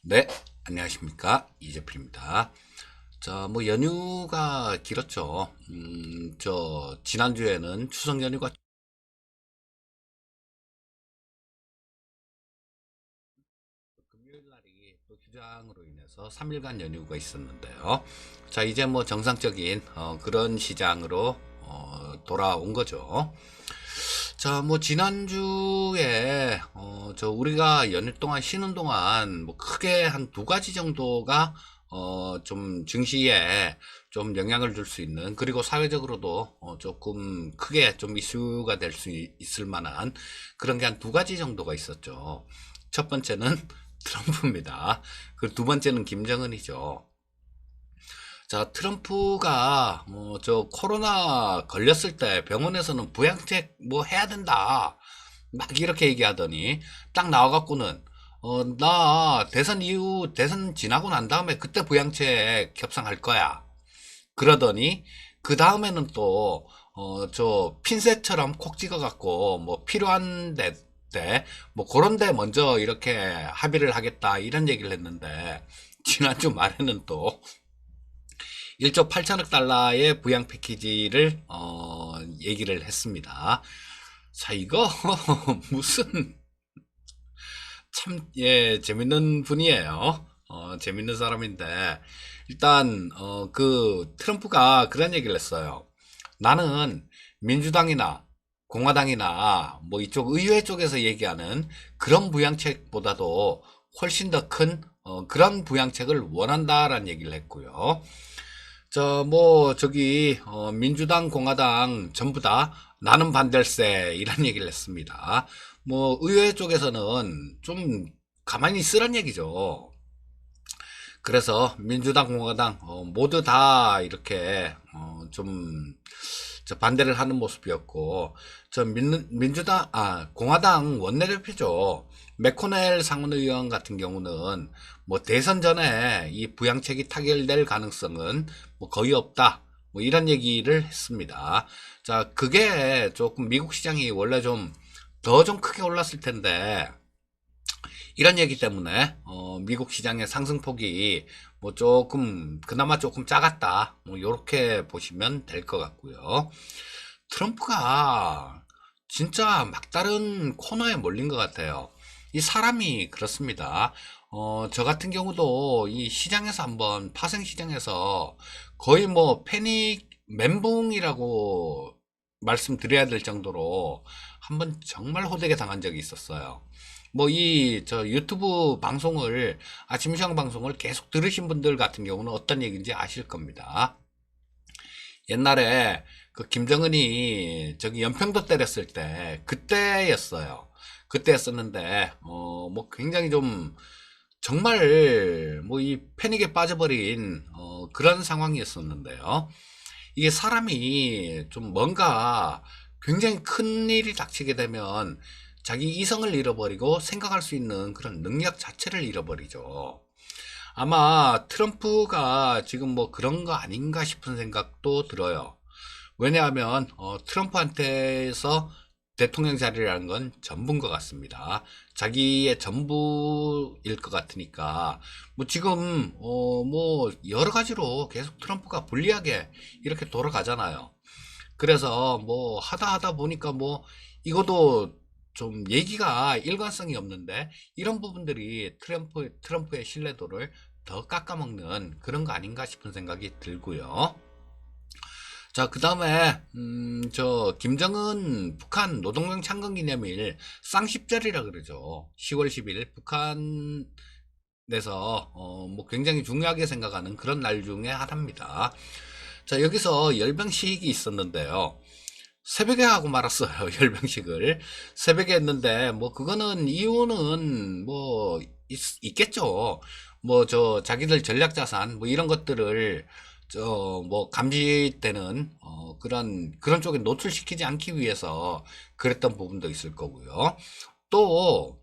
네, 안녕하십니까. 이재필입니다. 자, 뭐, 연휴가 길었죠. 지난주에는 추석 연휴가 금요일 날이 또 휴장으로 인해서 3일간 연휴가 있었는데요. 자, 이제 뭐 정상적인 그런 시장으로 돌아온 거죠. 자, 뭐 지난주에 우리가 연휴 동안 쉬는 동안 뭐 크게 한 두 가지 정도가 좀 증시에 좀 영향을 줄 수 있는, 그리고 사회적으로도 조금 크게 좀 이슈가 될 수 있을 만한 그런 게 한 두 가지 정도가 있었죠. 첫 번째는 트럼프입니다. 그 두 번째는 김정은이죠. 자, 트럼프가 저 코로나 걸렸을 때 병원에서는 부양책 뭐 해야 된다 막 이렇게 얘기하더니 딱 나와갖고는 나 대선 이후 대선 지나고 난 다음에 그때 부양책 협상할 거야 그러더니 그 다음에는 또 저 핀셋처럼 콕 찍어갖고 뭐 필요한 때뭐 그런 데 먼저 이렇게 합의를 하겠다 이런 얘기를 했는데 지난주 말에는 또 1조 8천억 달러의 부양 패키지를 얘기를 했습니다. 자, 이거 무슨 참, 예, 재밌는 분이에요. 재밌는 사람인데, 일단, 그, 트럼프가 그런 얘기를 했어요. 나는 민주당이나 공화당이나 뭐 이쪽 의회 쪽에서 얘기하는 그런 부양책보다도 훨씬 더 큰, 그런 부양책을 원한다라는 얘기를 했고요. 민주당, 공화당 전부 다 나는 반댈세 이런 얘기를 했습니다. 뭐 의회 쪽에서는 좀 가만히 있으란 얘기죠. 그래서 민주당, 공화당 모두 다 이렇게 좀 반대를 하는 모습이었고, 공화당 원내대표죠. 맥코넬 상원의원 같은 경우는 뭐 대선 전에 이 부양책이 타결될 가능성은 뭐 거의 없다. 뭐 이런 얘기를 했습니다. 자, 그게 조금 미국 시장이 원래 좀 더 좀 크게 올랐을 텐데, 이런 얘기 때문에 미국 시장의 상승폭이 뭐 조금 그나마 조금 작았다. 뭐 요렇게 보시면 될 것 같고요. 트럼프가 진짜 막다른 코너에 몰린 것 같아요. 이 사람이 그렇습니다. 저 같은 경우도 이 시장에서 한번 파생 시장에서 거의 뭐 패닉 멘붕이라고 말씀드려야 될 정도로 한번 정말 호되게 당한 적이 있었어요. 뭐 저 유튜브 방송을 아침 시장 방송을 계속 들으신 분들 같은 경우는 어떤 얘기인지 아실 겁니다. 옛날에 그 김정은이 저기 연평도 때렸을 때 그때였어요. 그때였었는데 뭐 굉장히 좀 정말 뭐 이 패닉에 빠져버린 그런 상황이었었는데요. 이게 사람이 좀 뭔가 굉장히 큰 일이 닥치게 되면 자기 이성을 잃어버리고 생각할 수 있는 그런 능력 자체를 잃어버리죠. 아마 트럼프가 지금 뭐 그런 거 아닌가 싶은 생각도 들어요. 왜냐하면 트럼프한테서 대통령 자리라는 건 전부인 것 같습니다. 자기의 전부일 것 같으니까 뭐 지금 뭐 여러 가지로 계속 트럼프가 불리하게 이렇게 돌아가잖아요. 그래서 뭐 하다 보니까 뭐 이것도 좀 얘기가 일관성이 없는데 이런 부분들이 트럼프의 신뢰도를 더 깎아먹는 그런 거 아닌가 싶은 생각이 들고요. 자, 그 다음에, 김정은 북한 노동당 창건 기념일 쌍십절이라 그러죠. 10월 10일 북한에서, 뭐 굉장히 중요하게 생각하는 그런 날 중에 하나입니다. 자, 여기서 열병식이 있었는데요. 새벽에 하고 말았어요. 열병식을. 새벽에 했는데, 뭐, 그거는, 이유는, 뭐, 있겠죠. 뭐, 자기들 전략자산, 뭐, 이런 것들을, 뭐, 감지되는, 그런 쪽에 노출시키지 않기 위해서 그랬던 부분도 있을 거고요. 또,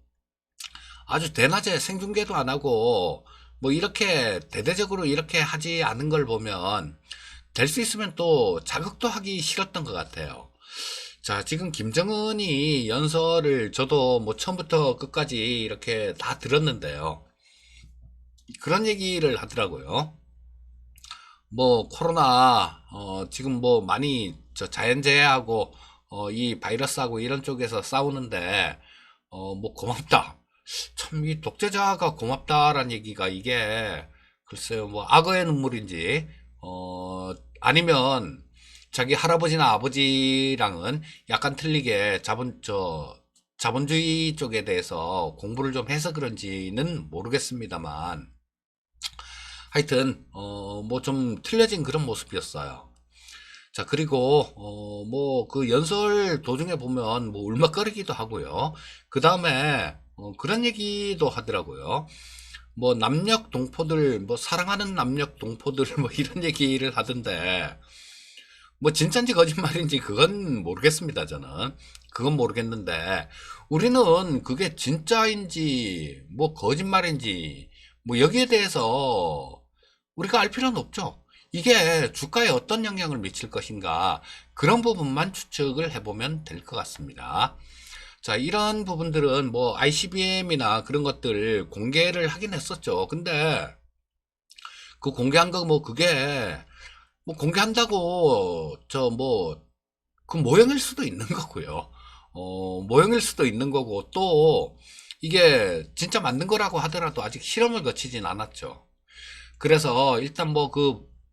아주 대낮에 생중계도 안 하고, 뭐, 이렇게, 대대적으로 이렇게 하지 않은 걸 보면, 될 수 있으면 또 자극도 하기 싫었던 것 같아요. 자, 지금 김정은이 연설을 저도 뭐 처음부터 끝까지 이렇게 다 들었는데요. 그런 얘기를 하더라고요. 뭐 코로나 지금 뭐 많이 자연재해하고 이 바이러스하고 이런 쪽에서 싸우는데 뭐 고맙다. 참 이 독재자가 고맙다라는 얘기가 이게 글쎄요 뭐 악어의 눈물인지 아니면 자기 할아버지나 아버지랑은 약간 틀리게 자본주의 쪽에 대해서 공부를 좀 해서 그런지는 모르겠습니다만 하여튼 뭐 좀 틀려진 그런 모습이었어요. 자, 그리고 뭐 그 연설 도중에 보면 뭐 울먹거리기도 하고요. 그 다음에 그런 얘기도 하더라고요. 뭐 남녘 동포들 뭐 사랑하는 남녘 동포들 뭐 이런 얘기를 하던데 뭐 진짜인지 거짓말인지 그건 모르겠습니다. 저는 그건 모르겠는데 우리는 그게 진짜인지 뭐 거짓말인지 뭐 여기에 대해서 우리가 알 필요는 없죠. 이게 주가에 어떤 영향을 미칠 것인가 그런 부분만 추측을 해보면 될 것 같습니다. 자, 이런 부분들은 뭐 ICBM이나 그런 것들 공개를 하긴 했었죠. 근데 그 공개한 거 뭐 그게 뭐 공개한다고 그 모형일 수도 있는 거고요. 모형일 수도 있는 거고 또 이게 진짜 맞는 거라고 하더라도 아직 실험을 거치진 않았죠. 그래서 일단 뭐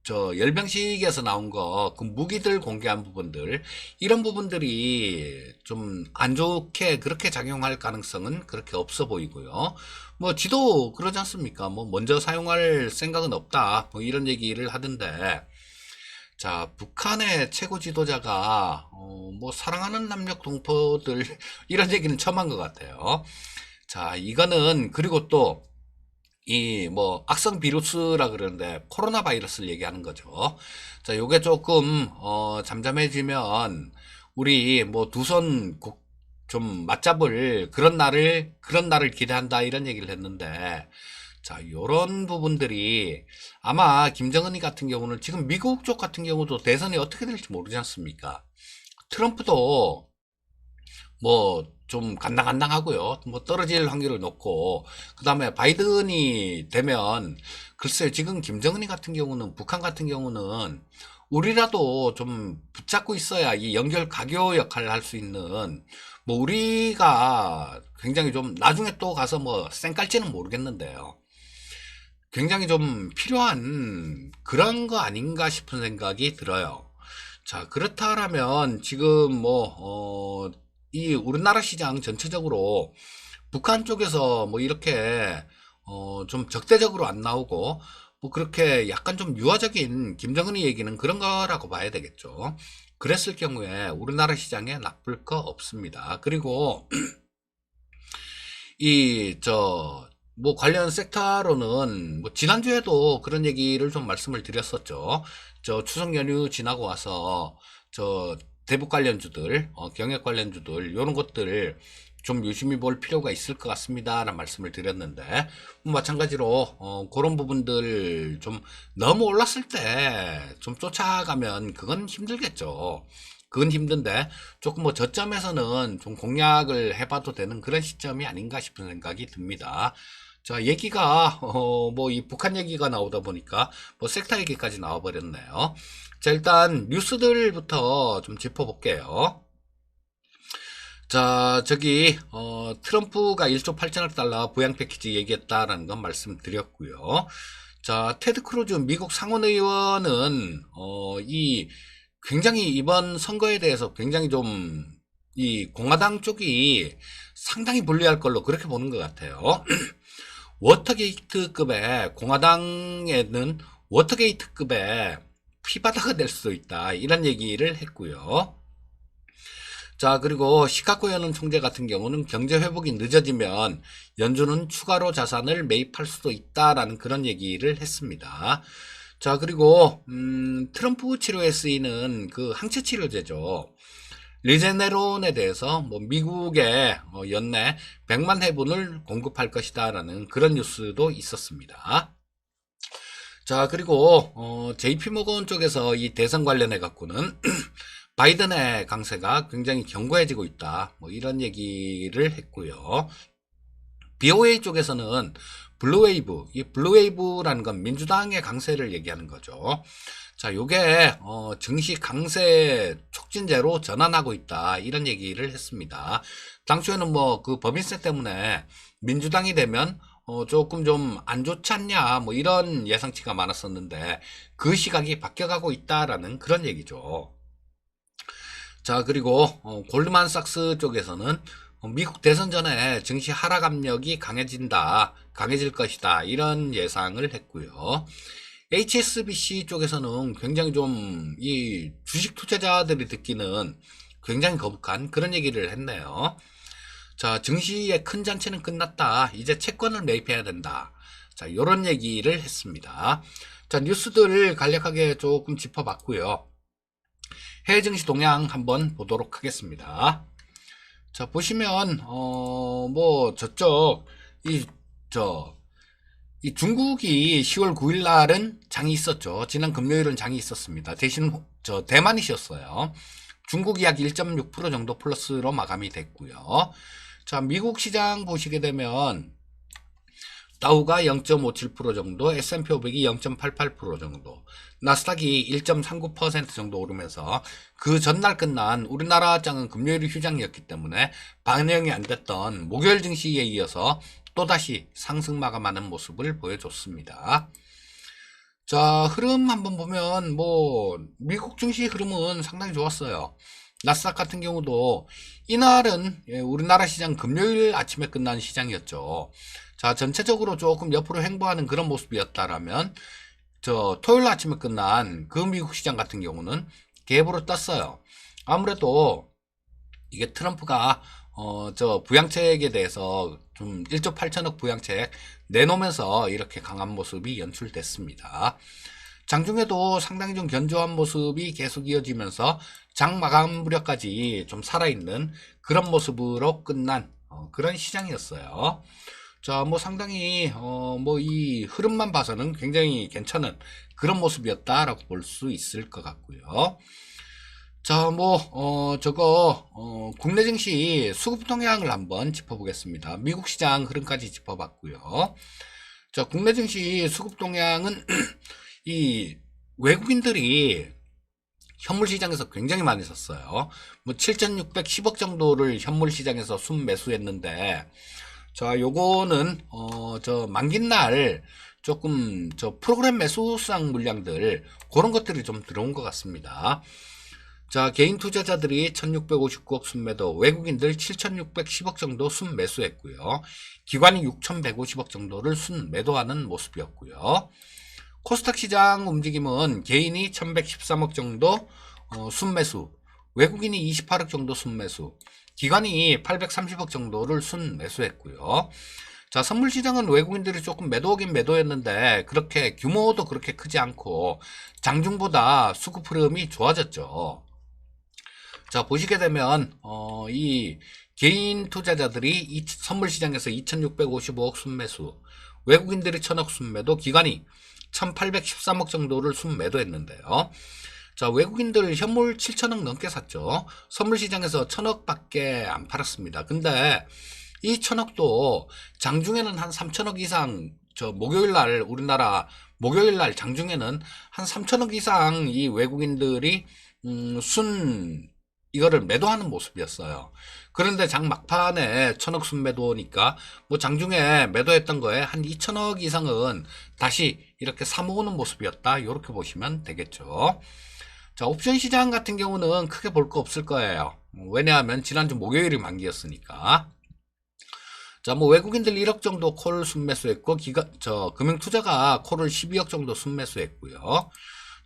열병식에서 나온 거, 그 무기들 공개한 부분들, 이런 부분들이 좀 안 좋게 그렇게 작용할 가능성은 그렇게 없어 보이고요. 뭐 지도 그러지 않습니까? 뭐 먼저 사용할 생각은 없다. 뭐 이런 얘기를 하던데, 자, 북한의 최고 지도자가, 뭐 사랑하는 남녘 동포들, 이런 얘기는 처음 한 것 같아요. 자, 이거는, 그리고 또, 이 뭐 악성 비루스라 그러는데 코로나 바이러스를 얘기하는 거죠. 자, 요게 조금 잠잠해지면 우리 뭐 두 손 좀 맞잡을 그런 날을 기대한다 이런 얘기를 했는데 자, 요런 부분들이 아마 김정은이 같은 경우는 지금 미국 쪽 같은 경우도 대선이 어떻게 될지 모르지 않습니까? 트럼프도 뭐 좀 간당간당하고요. 뭐 떨어질 확률을 높고 그다음에 바이든이 되면 글쎄요. 지금 김정은이 같은 경우는 북한 같은 경우는 우리라도 좀 붙잡고 있어야 이 연결 가교 역할을 할 수 있는 뭐 우리가 굉장히 좀 나중에 또 가서 뭐 쌩깔지는 모르겠는데요. 굉장히 좀 필요한 그런 거 아닌가 싶은 생각이 들어요. 자, 그렇다면 지금 이 우리나라 시장 전체적으로 북한 쪽에서 뭐 이렇게 좀 적대적으로 안 나오고 뭐 그렇게 약간 좀 유화적인 김정은이 얘기는 그런 거라고 봐야 되겠죠. 그랬을 경우에 우리나라 시장에 나쁠 거 없습니다. 그리고 뭐 관련 섹터로는 뭐 지난주에도 그런 얘기를 좀 말씀을 드렸었죠. 추석 연휴 지나고 와서 대북 관련주들, 경액 관련주들 이런 것들 좀 유심히 볼 필요가 있을 것 같습니다라는 말씀을 드렸는데 마찬가지로 그런 부분들 좀 너무 올랐을 때 좀 쫓아가면 그건 힘들겠죠. 그건 힘든데 조금 뭐 저점에서는 좀 공략을 해봐도 되는 그런 시점이 아닌가 싶은 생각이 듭니다. 자, 얘기가 뭐 이 북한 얘기가 나오다 보니까 뭐 섹터 얘기까지 나와버렸네요. 자, 일단 뉴스들부터 좀 짚어볼게요. 자, 트럼프가 1조 8천억 달러 부양 패키지 얘기했다라는 건 말씀드렸고요. 자, 테드 크루즈 미국 상원 의원은 굉장히 이번 선거에 대해서 굉장히 좀 이 공화당 쪽이 상당히 불리할 걸로 그렇게 보는 것 같아요. 워터게이트급의 공화당에는 워터게이트급의 피바다가 될 수도 있다 이런 얘기를 했고요. 자, 그리고 시카고 연은 총재 같은 경우는 경제 회복이 늦어지면 연준은 추가로 자산을 매입할 수도 있다라는 그런 얘기를 했습니다. 자, 그리고 트럼프 치료에 쓰이는 그 항체 치료제죠. 리제네론에 대해서 뭐 미국에 연내 100만 회분을 공급할 것이다라는 그런 뉴스도 있었습니다. 자, 그리고 JP모건 쪽에서 이 대선 관련해 갖고는 바이든의 강세가 굉장히 견고해지고 있다. 뭐 이런 얘기를 했고요. BOA 쪽에서는 블루웨이브, 이 블루웨이브라는 건 민주당의 강세를 얘기하는 거죠. 자, 요게 증시 강세 촉진제로 전환하고 있다, 이런 얘기를 했습니다. 당초에는 뭐 그 법인세 때문에 민주당이 되면 조금 좀 안 좋지 않냐, 뭐 이런 예상치가 많았었는데 그 시각이 바뀌어가고 있다라는 그런 얘기죠. 자, 그리고 골드만삭스 쪽에서는 미국 대선 전에 증시 하락 압력이 강해질 것이다, 이런 예상을 했고요. HSBC 쪽에서는 굉장히 좀 이 주식 투자자들이 듣기는 굉장히 거북한 그런 얘기를 했네요. 자, 증시의 큰 잔치는 끝났다, 이제 채권을 매입해야 된다. 자, 요런 얘기를 했습니다. 자, 뉴스들을 간략하게 조금 짚어봤고요. 해외 증시 동향 한번 보도록 하겠습니다. 자, 보시면 뭐 저쪽 이 중국이 10월 9일 날은 장이 있었죠. 지난 금요일은 장이 있었습니다. 대신 대만이 쉬었어요. 중국이 약 1.6% 정도 플러스로 마감이 됐고요. 자, 미국 시장 보시게 되면 다우가 0.57% 정도, S&P 500이 0.88% 정도, 나스닥이 1.39% 정도 오르면서 그 전날 끝난 우리나라 장은 금요일 휴장이었기 때문에 반영이 안 됐던 목요일 증시에 이어서 또다시 상승 마감하는 모습을 보여줬습니다. 자, 흐름 한번 보면 뭐 미국 증시 흐름은 상당히 좋았어요. 나스닥 같은 경우도 이날은 우리나라 시장 금요일 아침에 끝난 시장이었죠. 자, 전체적으로 조금 옆으로 횡보하는 그런 모습이었다라면 토요일 아침에 끝난 그 미국 시장 같은 경우는 갭으로 떴어요. 아무래도 이게 트럼프가 부양책에 대해서 좀 1조 8천억 부양책 내놓으면서 이렇게 강한 모습이 연출됐습니다. 장중에도 상당히 좀 견조한 모습이 계속 이어지면서 장 마감 무렵까지 좀 살아있는 그런 모습으로 끝난 그런 시장이었어요. 자, 뭐 상당히 뭐 이 흐름만 봐서는 굉장히 괜찮은 그런 모습이었다라고 볼 수 있을 것 같고요. 자, 뭐 국내 증시 수급 동향을 한번 짚어보겠습니다. 미국 시장 흐름까지 짚어봤고요. 자, 국내 증시 수급 동향은 이 외국인들이 현물 시장에서 굉장히 많이 샀어요. 뭐 7,610억 정도를 현물 시장에서 순매수했는데, 자, 요거는 만긴 날 조금 프로그램 매수상 물량들 그런 것들이 좀 들어온 것 같습니다. 자, 개인 투자자들이 1,659억 순매도, 외국인들 7,610억 정도 순매수했고요. 기관이 6,150억 정도를 순매도하는 모습이었고요. 코스닥 시장 움직임은 개인이 1,113억 정도 순매수, 외국인이 28억 정도 순매수, 기관이 830억 정도를 순매수했고요. 자, 선물 시장은 외국인들이 조금 매도하긴 매도했는데 그렇게 규모도 그렇게 크지 않고 장중보다 수급 흐름이 좋아졌죠. 자, 보시게 되면 이 개인 투자자들이 선물 시장에서 2,655억 순매수, 외국인들이 1,000억 순매도, 기관이 1,813억 정도를 순매도했는데요. 자, 외국인들 현물 7천억 넘게 샀죠. 선물 시장에서 1,000억 밖에 안 팔았습니다. 근데 이 1,000억도 장중에는 한 3,000억 이상, 목요일날 우리나라 목요일날 장중에는 한 3,000억 이상 이 외국인들이 이거를 매도하는 모습이었어요. 그런데 장 막판에 1,000억 순매도니까 뭐 장중에 매도했던 거에 한 2,000억 이상은 다시 이렇게 사모으는 모습이었다, 이렇게 보시면 되겠죠. 자, 옵션 시장 같은 경우는 크게 볼 거 없을 거예요. 왜냐하면 지난주 목요일이 만기였으니까. 자, 뭐 외국인들 1억 정도 콜 순매수했고, 금융투자가 콜을 12억 정도 순매수했고요.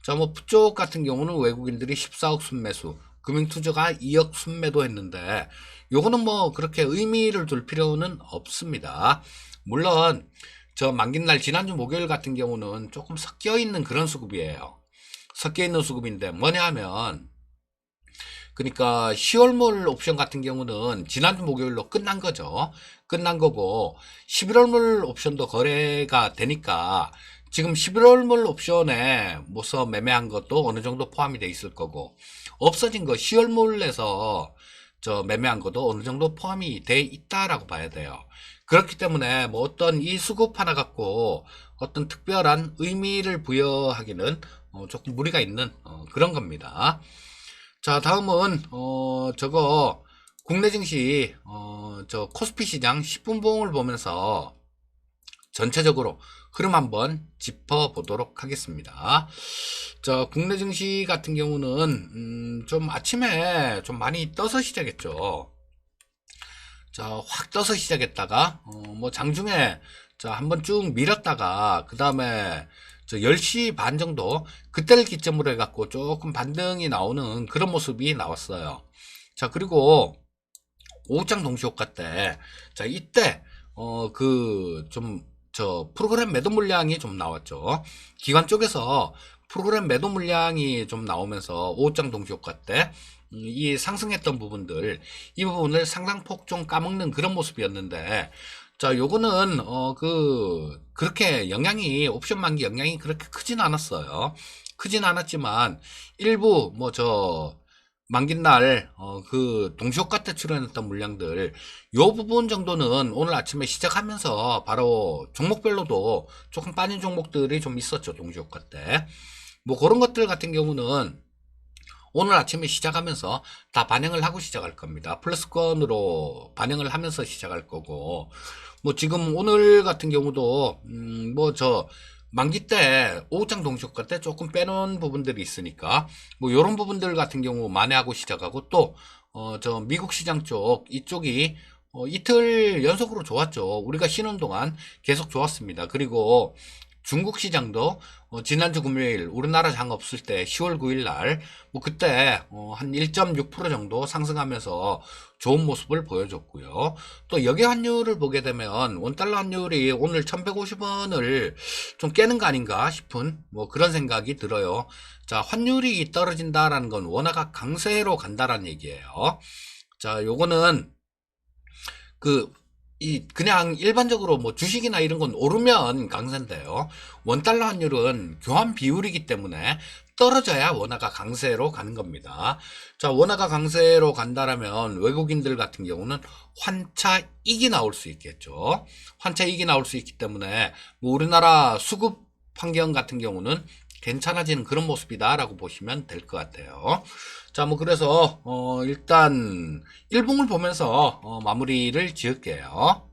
자, 뭐 푸쪽 같은 경우는 외국인들이 14억 순매수, 금융투자가 2억 순매도 했는데, 요거는 뭐 그렇게 의미를 둘 필요는 없습니다. 물론 만기날 지난주 목요일 같은 경우는 조금 섞여 있는 그런 수급이에요. 섞여 있는 수급인데 뭐냐 하면, 그러니까 10월물 옵션 같은 경우는 지난주 목요일로 끝난 거죠. 끝난 거고 11월물 옵션도 거래가 되니까 지금 11월물 옵션에 뭐서 매매한 것도 어느 정도 포함이 돼 있을 거고, 없어진 거 10월물에서 매매한 것도 어느 정도 포함이 돼 있다라고 봐야 돼요. 그렇기 때문에 뭐 어떤 이 수급 하나 갖고 어떤 특별한 의미를 부여하기는 조금 무리가 있는 그런 겁니다. 자, 다음은 저거 국내 증시 저 코스피 시장 10분 봉을 보면서 전체적으로 흐름 한번 짚어보도록 하겠습니다. 자, 국내 증시 같은 경우는 좀 아침에 좀 많이 떠서 시작했죠. 자, 확 떠서 시작했다가 뭐 장중에 자 한번 쭉 밀었다가 그 다음에 저 10시 반 정도 그때를 기점으로 해갖고 조금 반등이 나오는 그런 모습이 나왔어요. 자, 그리고 오후장 동시효과 때 자 이때 그 좀 저 프로그램 매도 물량이 좀 나왔죠. 기관 쪽에서 프로그램 매도 물량이 좀 나오면서 오후장 동시효과 때 이 상승했던 부분들, 이 부분을 상당폭 좀 까먹는 그런 모습이었는데, 자, 요거는, 그렇게 영향이, 옵션 만기 영향이 그렇게 크진 않았어요. 크진 않았지만, 일부, 만기날, 동시효과 때 출현했던 물량들, 요 부분 정도는 오늘 아침에 시작하면서 바로 종목별로도 조금 빠진 종목들이 좀 있었죠, 동시효과 때. 뭐, 그런 것들 같은 경우는, 오늘 아침에 시작하면서 다 반영을 하고 시작할 겁니다. 플러스권으로 반영을 하면서 시작할 거고, 뭐 지금 오늘 같은 경우도 만기 때 오후장 동시효과 때 조금 빼놓은 부분들이 있으니까 뭐 이런 부분들 같은 경우 만회하고 시작하고 또 저 미국 시장 쪽 이쪽이 이틀 연속으로 좋았죠. 우리가 쉬는 동안 계속 좋았습니다. 그리고 중국 시장도 지난주 금요일 우리나라 장 없을 때 10월 9일 날 뭐 그때 한 1.6% 정도 상승하면서 좋은 모습을 보여줬고요. 또 역외 환율을 보게 되면 원달러 환율이 오늘 1150원을 좀 깨는 거 아닌가 싶은 뭐 그런 생각이 들어요. 자, 환율이 떨어진다라는 건 원화가 강세로 간다라는 얘기예요. 자, 요거는 그냥 일반적으로 뭐 주식이나 이런 건 오르면 강세인데요. 원달러 환율은 교환 비율이기 때문에 떨어져야 원화가 강세로 가는 겁니다. 자, 원화가 강세로 간다라면 외국인들 같은 경우는 환차익이 나올 수 있겠죠. 환차익이 나올 수 있기 때문에 뭐 우리나라 수급 환경 같은 경우는 괜찮아지는 그런 모습이다라고 보시면 될 것 같아요. 자, 뭐 그래서 일단 일봉을 보면서 마무리를 지을게요.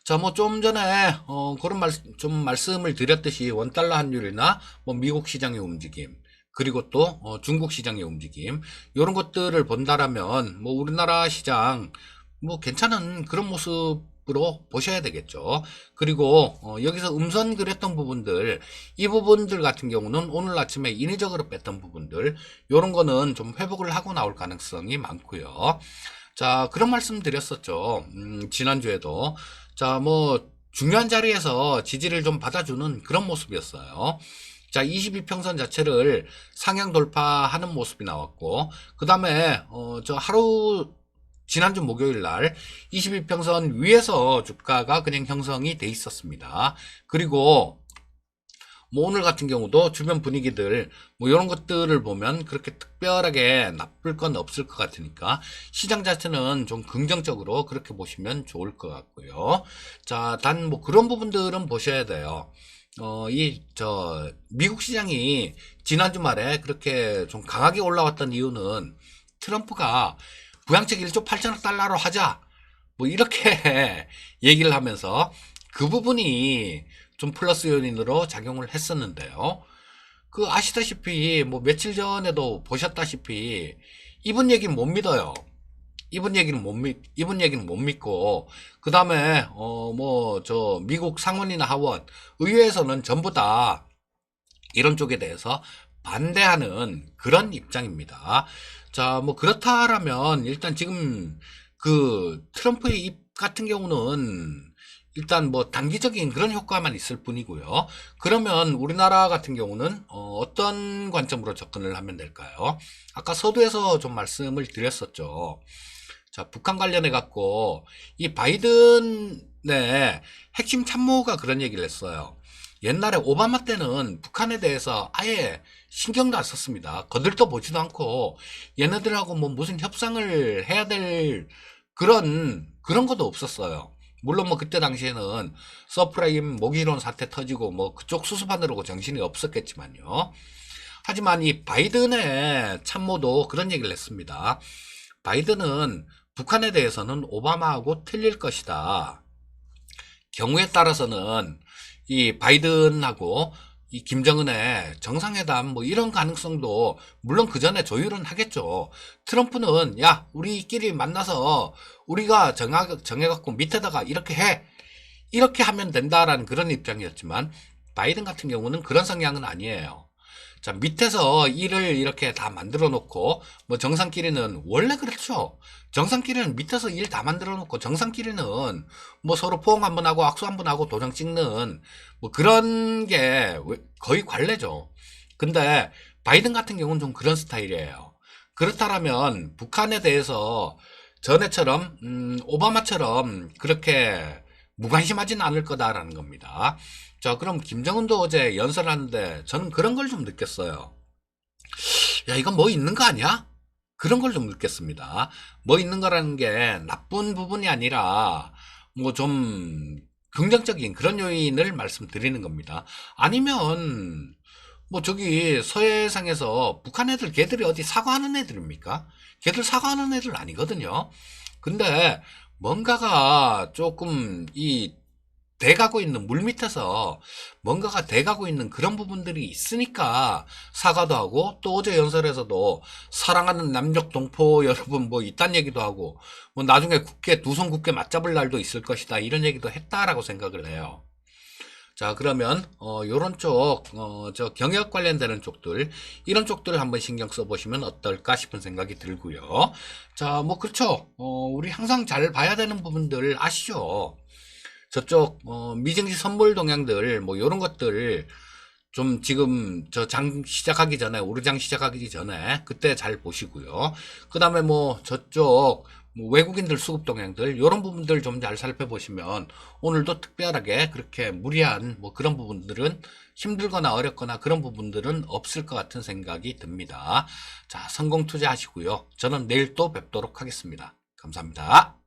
자, 뭐 좀 전에 그런 말씀을 드렸듯이 원달러 환율이나 뭐 미국 시장의 움직임, 그리고 또 중국 시장의 움직임, 이런 것들을 본다라면 뭐 우리나라 시장 뭐 괜찮은 그런 모습으로 보셔야 되겠죠. 그리고 여기서 음선 그렸던 부분들, 이 부분들 같은 경우는 오늘 아침에 인위적으로 뺐던 부분들, 요런 거는 좀 회복을 하고 나올 가능성이 많고요. 자, 그런 말씀 드렸었죠. 지난주에도. 자, 뭐 중요한 자리에서 지지를 좀 받아주는 그런 모습이었어요. 자, 22평선 자체를 상향 돌파하는 모습이 나왔고, 그 다음에 지난주 목요일 날 22평선 위에서 주가가 그냥 형성이 돼 있었습니다. 그리고 뭐 오늘 같은 경우도 주변 분위기들 뭐 이런 것들을 보면 그렇게 특별하게 나쁠 건 없을 것 같으니까 시장 자체는 좀 긍정적으로 그렇게 보시면 좋을 것 같고요. 자, 단 뭐 그런 부분들은 보셔야 돼요. 미국 시장이 지난주 말에 그렇게 좀 강하게 올라왔던 이유는 트럼프가 부양책 1조 8천억 달러로 하자 뭐 이렇게 얘기를 하면서 그 부분이 좀 플러스 요인으로 작용을 했었는데요. 아시다시피 뭐 며칠 전에도 보셨다시피 이분 얘기는 못 믿어요. 이분 얘기는 못 믿고 그 다음에 미국 상원이나 하원 의회에서는 전부 다 이런 쪽에 대해서 반대하는 그런 입장입니다. 자, 뭐 그렇다라면 일단 지금 트럼프의 입 같은 경우는 일단 뭐 단기적인 그런 효과만 있을 뿐이고요. 그러면 우리나라 같은 경우는 어떤 관점으로 접근을 하면 될까요? 아까 서두에서 좀 말씀을 드렸었죠. 자, 북한 관련해 갖고 이 바이든의 핵심 참모가 그런 얘기를 했어요. 옛날에 오바마 때는 북한에 대해서 아예 신경도 안 썼습니다. 거들떠 보지도 않고 얘네들하고 뭐 무슨 협상을 해야 될 그런 그런 것도 없었어요. 물론 뭐 그때 당시에는 서프라임 모기론 사태 터지고 뭐 그쪽 수습하느라고 정신이 없었겠지만요. 하지만 이 바이든의 참모도 그런 얘기를 했습니다. 바이든은 북한에 대해서는 오바마하고 틀릴 것이다. 경우에 따라서는 이 바이든하고 이 김정은의 정상회담 뭐 이런 가능성도 물론 그 전에 조율은 하겠죠. 트럼프는 야 우리끼리 만나서 우리가 정해갖고 밑에다가 이렇게 해 이렇게 하면 된다라는 그런 입장이었지만 바이든 같은 경우는 그런 성향은 아니에요. 자, 밑에서 일을 이렇게 다 만들어 놓고, 뭐 정상끼리는, 원래 그렇죠. 정상끼리는 밑에서 일 다 만들어 놓고, 정상끼리는 뭐 서로 포옹 한번 하고, 악수 한번 하고, 도장 찍는, 뭐 그런 게 거의 관례죠. 근데, 바이든 같은 경우는 좀 그런 스타일이에요. 그렇다면, 북한에 대해서 전에처럼, 오바마처럼 그렇게 무관심하지는 않을 거다라는 겁니다. 자, 그럼 김정은도 어제 연설하는데 저는 그런 걸 좀 느꼈어요. 야, 이건 뭐 있는 거 아니야? 그런 걸 좀 느꼈습니다. 뭐 있는 거라는 게 나쁜 부분이 아니라 뭐 좀 긍정적인 그런 요인을 말씀드리는 겁니다. 아니면 뭐 저기 서해상에서 북한 애들 걔들이 어디 사과하는 애들입니까? 걔들 사과하는 애들 아니거든요. 근데 뭔가가 조금 이 돼가고 있는 물 밑에서 뭔가가 돼가고 있는 그런 부분들이 있으니까 사과도 하고 또 어제 연설에서도 사랑하는 남녘 동포 여러분 뭐 이딴 얘기도 하고 뭐 나중에 국회 두 손 굳게 맞잡을 날도 있을 것이다 이런 얘기도 했다라고 생각을 해요. 자 그러면 요런 쪽 저 경역 관련되는 쪽들 이런 쪽들을 한번 신경 써보시면 어떨까 싶은 생각이 들고요. 자 뭐 그렇죠. 우리 항상 잘 봐야 되는 부분들 아시죠? 저쪽 미증시 선물 동향들 뭐 요런 것들 좀 지금 저 장 시작하기 전에 오르장 시작하기 전에 그때 잘 보시고요. 그 다음에 뭐 저쪽 뭐 외국인들 수급 동향들 요런 부분들 좀 잘 살펴보시면 오늘도 특별하게 그렇게 무리한 뭐 그런 부분들은 힘들거나 어렵거나 그런 부분들은 없을 것 같은 생각이 듭니다. 자 성공 투자하시고요. 저는 내일 또 뵙도록 하겠습니다. 감사합니다.